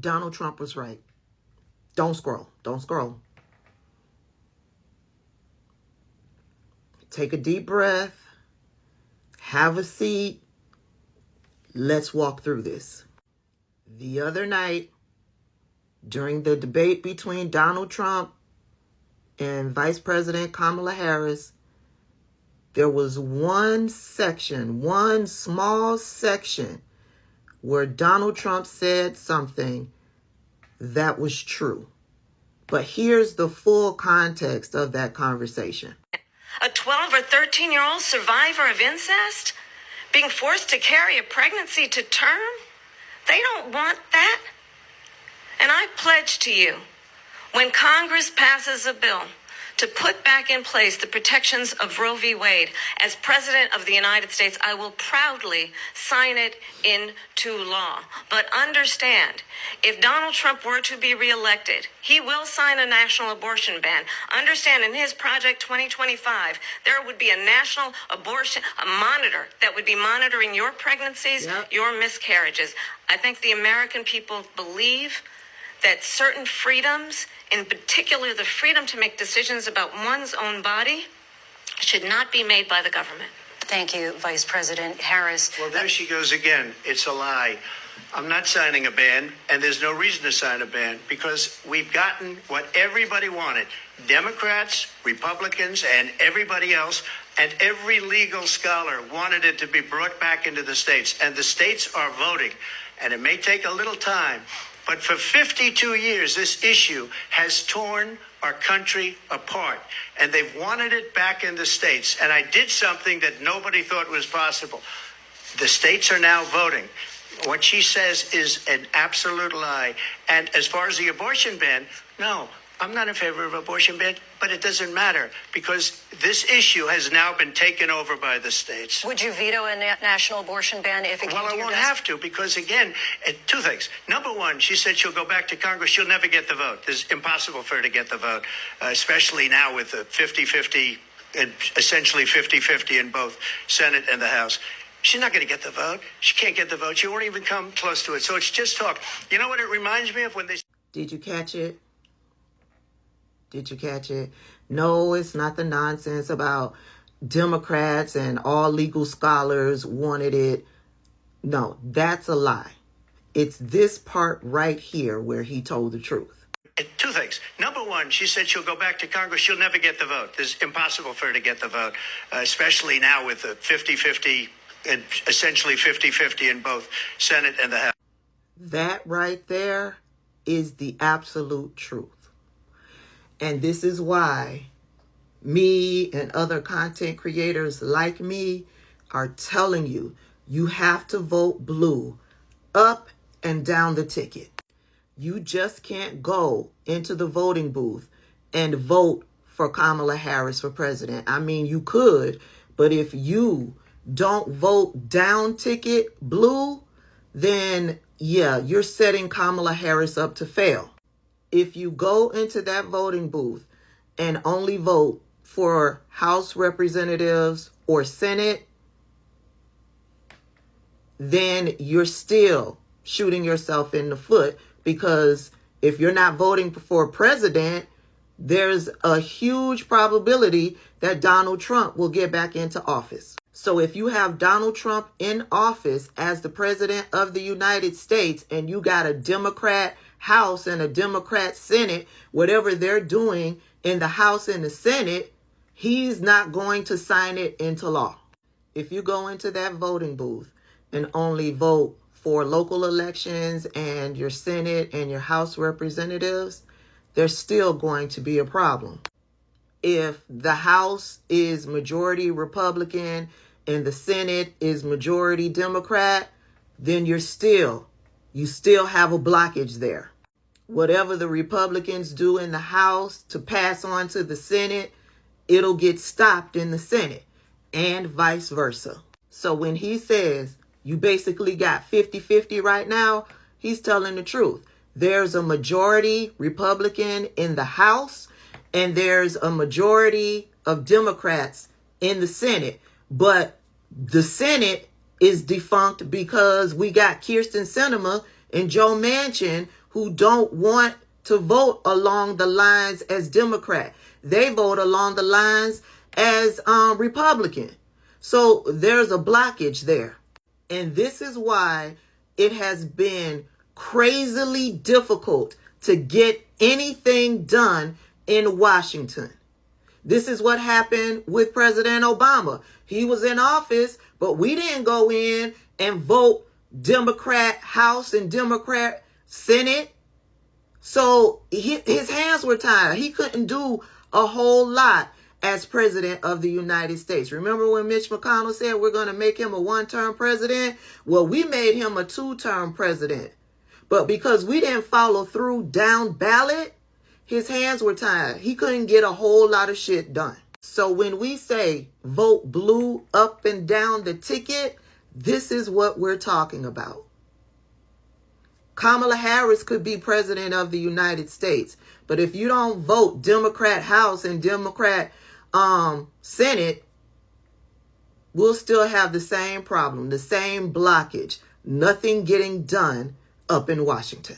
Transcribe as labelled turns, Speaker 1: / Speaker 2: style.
Speaker 1: Donald Trump was right. Don't scroll. Don't scroll. Take a deep breath. Have a seat. Let's walk through this. The other night, during the debate between Donald Trump and Vice President Kamala Harris, there was one small section, where Donald Trump said something that was true. But here's the full context of that conversation.
Speaker 2: A 12 or 13-year-old survivor of incest being forced to carry a pregnancy to term? They don't want that. And I pledge to you, when Congress passes a bill to put back in place the protections of Roe v. Wade, as President of the United States, I will proudly sign it into law. But understand, if Donald Trump were to be reelected, he will sign a national abortion ban. Understand, in his Project 2025, there would be a national abortion monitor that would be monitoring your pregnancies, your miscarriages. I think the American people believe that certain freedoms, in particular the freedom to make decisions about one's own body, should not be made by the government.
Speaker 3: Thank you, Vice President Harris.
Speaker 4: Well, there she goes again. It's a lie. I'm not signing a ban, and there's no reason to sign a ban, because we've gotten what everybody wanted. Democrats, Republicans, and everybody else, and every legal scholar wanted it to be brought back into the states, and the states are voting. And it may take a little time, but for 52 years, this issue has torn our country apart, and they've wanted it back in the states. And I did something that nobody thought was possible. The states are now voting. What she says is an absolute lie. And as far as the abortion ban, no, I'm not in favor of abortion ban, but it doesn't matter, because this issue has now been taken over by the states.
Speaker 3: Would you veto a national abortion ban if it came to your desk?
Speaker 4: Well, I won't have to, because, again, two things. Number one, she said she'll go back to Congress. She'll never get the vote. It's impossible for her to get the vote, especially now with the 50-50, essentially 50-50 in both Senate and the House. She's not going to get the vote. She can't get the vote. She won't even come close to it. So it's just talk. You know what it reminds me of when they...
Speaker 1: Did you catch it? Did you catch it? No, it's not the nonsense about Democrats and all legal scholars wanted it. No, that's a lie. It's this part right here where he told the truth.
Speaker 4: Two things. Number one, she said she'll go back to Congress. She'll never get the vote. It's impossible for her to get the vote, especially now with the 50-50, essentially 50-50 in both Senate and the House.
Speaker 1: That right there is the absolute truth. And this is why me and other content creators like me are telling you, you have to vote blue up and down the ticket. You just can't go into the voting booth and vote for Kamala Harris for president. I mean, you could, but if you don't vote down ticket blue, then yeah, you're setting Kamala Harris up to fail. If you go into that voting booth and only vote for House representatives or Senate, then you're still shooting yourself in the foot, because if you're not voting for president, there's a huge probability that Donald Trump will get back into office. So if you have Donald Trump in office as the president of the United States and you got a Democrat House and a Democrat Senate, whatever they're doing in the House and the Senate, he's not going to sign it into law. If you go into that voting booth and only vote for local elections and your Senate and your House representatives, there's still going to be a problem. If the House is majority Republican and the Senate is majority Democrat, then you still have a blockage there. Whatever the Republicans do in the House to pass on to the Senate, it'll get stopped in the Senate, and vice versa. So when he says you basically got 50-50 right now, he's telling the truth. There's a majority Republican in the House, and there's a majority of Democrats in the Senate. But the Senate is defunct because we got Kyrsten Sinema and Joe Manchin, who don't want to vote along the lines as Democrat. They vote along the lines as Republican. So there's a blockage there. And this is why it has been crazily difficult to get anything done in Washington. This is what happened with President Obama. He was in office, but we didn't go in and vote Democrat House and Democrat Senate. So his hands were tied. He couldn't do a whole lot as president of the United States. Remember when Mitch McConnell said we're going to make him a one-term president? Well, we made him a two-term president. But because we didn't follow through down ballot, his hands were tied. He couldn't get a whole lot of shit done. So when we say vote blue up and down the ticket, this is what we're talking about. Kamala Harris could be president of the United States. But if you don't vote Democrat House and Democrat Senate, we'll still have the same problem, the same blockage. Nothing getting done up in Washington.